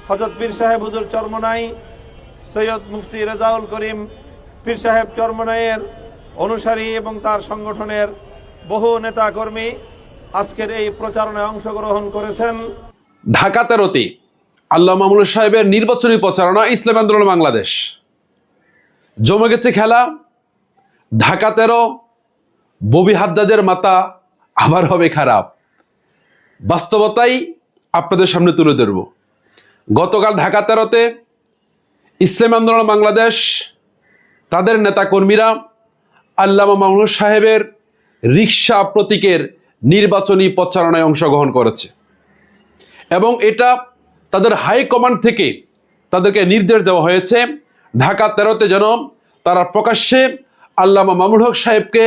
হযরত পীর সাহেব হুজুর চরমনাই সৈয়দ মুফতি রেজাউল করিম পীর সাহেব চরমনাইয়ের অনুসারী এবং তার সংগঠনের বহু নেতা কর্মী আজকের এই প্রচারণায় অংশগ্রহণ করেছেন। ঢাকা 13তে আল্লামা মামুনুল সাহেবের নির্বাচনী প্রচারণা ইসলামী আন্দোলন বাংলাদেশ। জমে গেছে খেলা। ঢাকা 13 ববি হাজ্জাজের মাথা আবার হবে খারাপ। বাস্তবতাই আপনাদের সামনে তুলে ধরব। গতকাল ঢাকা 13তে ইসলামী আন্দোলন বাংলাদেশ তাদের নেতাকর্মীরা আল্লামা মামুনুল সাহেবের রিকশা প্রতীকের নির্বাচনী প্রচারণায় অংশগ্রহণ করেছে এবং এটা তাদের হাইকমান্ড থেকে তাদেরকে নির্দেশ দেওয়া হয়েছে ঢাকা 13তে যেন তারা প্রকাশ্যে আল্লামা মামুনুল হক সাহেবকে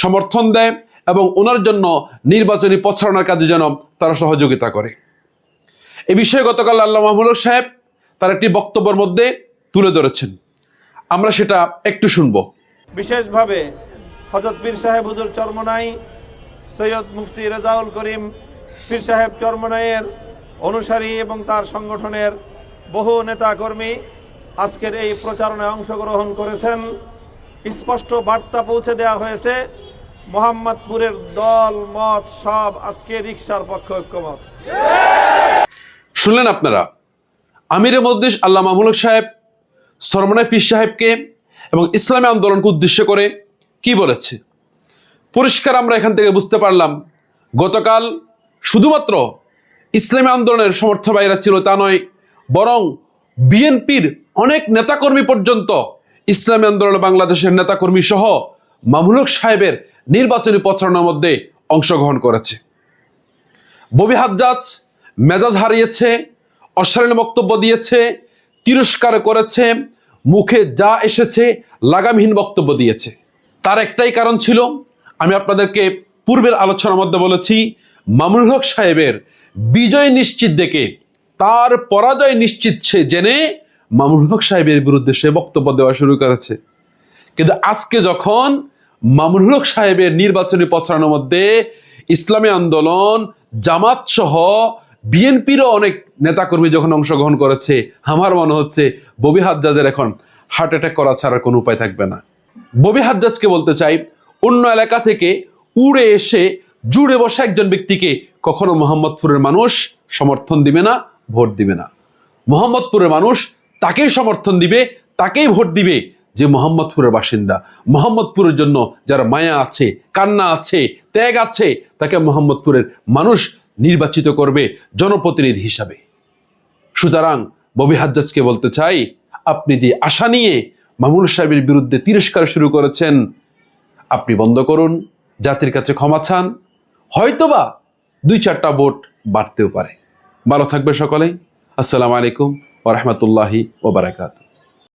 সমর্থন দেয় এবং ওনার জন্য নির্বাচনী প্রচারণার কাজে যেন তারা সহযোগিতা করে। এ বিষয়ে গতকাল আল্লামা মামুনুল হক সাহেব তার একটি বক্তব্যের মধ্যে তুলে ধরেছেন। আমরা সেটা একটু শুনব। বিশেষভাবে হযরত পীর সাহেব হুজুর চরমনাই সৈয়দ মুফতি রেজাউল করিম পীর সাহেব চরমনাইয়ের অনুসারী এবং তার সংগঠনের বহু নেতা কর্মী আজকের এই প্রচারণায় অংশগ্রহণ করেছেন। স্পষ্ট বার্তা পৌঁছে দেওয়া হয়েছে, মোহাম্মদপুরের দল মত সব আজকে রিকশার পক্ষে ঐক্যমত। শুনলেন আপনারা, আমিরে মুহাদ্দিস আল্লামা মামুনুল হক সাহেব চরমনাই পীর সাহেবকে এবং ইসলামী আন্দোলনকে উদ্দেশ্য করে কি বলেছে। পরিষ্কার আমরা এখান থেকে বুঝতে পারলাম গতকাল শুধুমাত্র ইসলামী আন্দোলনের সমর্থক ভাইরা ছিল তা নয়, বরং বিএনপির অনেক নেতাকর্মী পর্যন্ত ইসলামী আন্দোলন বাংলাদেশের নেতাকর্মী সহ মামুনুল হক সাহেবের নির্বাচনী প্রচারণার মধ্যে অংশগ্রহণ করেছে। ববি হাজ্জাজ মেজাজ হারিয়েছে, অশালীন বক্তব্য দিয়েছে, তিরস্কার করেছে, মুখে যা এসেছে লাগামহীন বক্তব্য দিয়েছে। তার একটাই কারণ ছিল, আমি আপনাদেরকে পূর্বের আলোচনার মধ্যে বলেছি, মামুনুল হক সাহেবের বিজয় নিশ্চিত দেখে তার পরাজয় নিশ্চিত সে জেনে মামুনুল হক সাহেবের বিরুদ্ধে সে বক্তব্য দেওয়া শুরু করেছে। কিন্তু আজকে যখন মামুনুল হক সাহেবের নির্বাচনী প্রচারণার মধ্যে ইসলামী আন্দোলন জামাত সহ বিএনপিরও অনেক নেতাকর্মী যখন অংশগ্রহণ করেছে, আমার মনে হচ্ছে ববি হাজ্জাজের এখন হার্ট অ্যাটাক করা ছাড়া কোনো উপায় থাকবে না। ববি হাজ্জাজকে বলতে চাই, অন্য এলাকা থেকে উড়ে এসে জুড়ে বসা একজন ব্যক্তিকে কখনো মোহাম্মদপুরের মানুষ সমর্থন দিবে না, ভোট দিবে না। মোহাম্মদপুরের মানুষ তাকেই সমর্থন দিবে, তাকেই ভোট দিবে যে মোহাম্মদপুরের বাসিন্দা। মোহাম্মদপুরের জন্য যার মায়া আছে, কান্না আছে, ত্যাগ আছে, তাকে মোহাম্মদপুরের মানুষ নির্বাচিত করবে জনপ্রতিনিধি হিসাবে। সুতরাং ববি হাজ্জাজকে বলতে চাই, আপনি যে আশা নিয়ে মামুনুল সাহেবের বিরুদ্ধে তিরস্কার শুরু করেছেন, আপনি বন্ধ করুন, জাতির কাছে ক্ষমা চান, হয়তোবা 2-4টা ভোট বাড়তেও পারে। ভালো থাকবে সকলেই। আসসালামু আলাইকুম ওয়া রাহমাতুল্লাহি ওয়া বারাকাতুহু।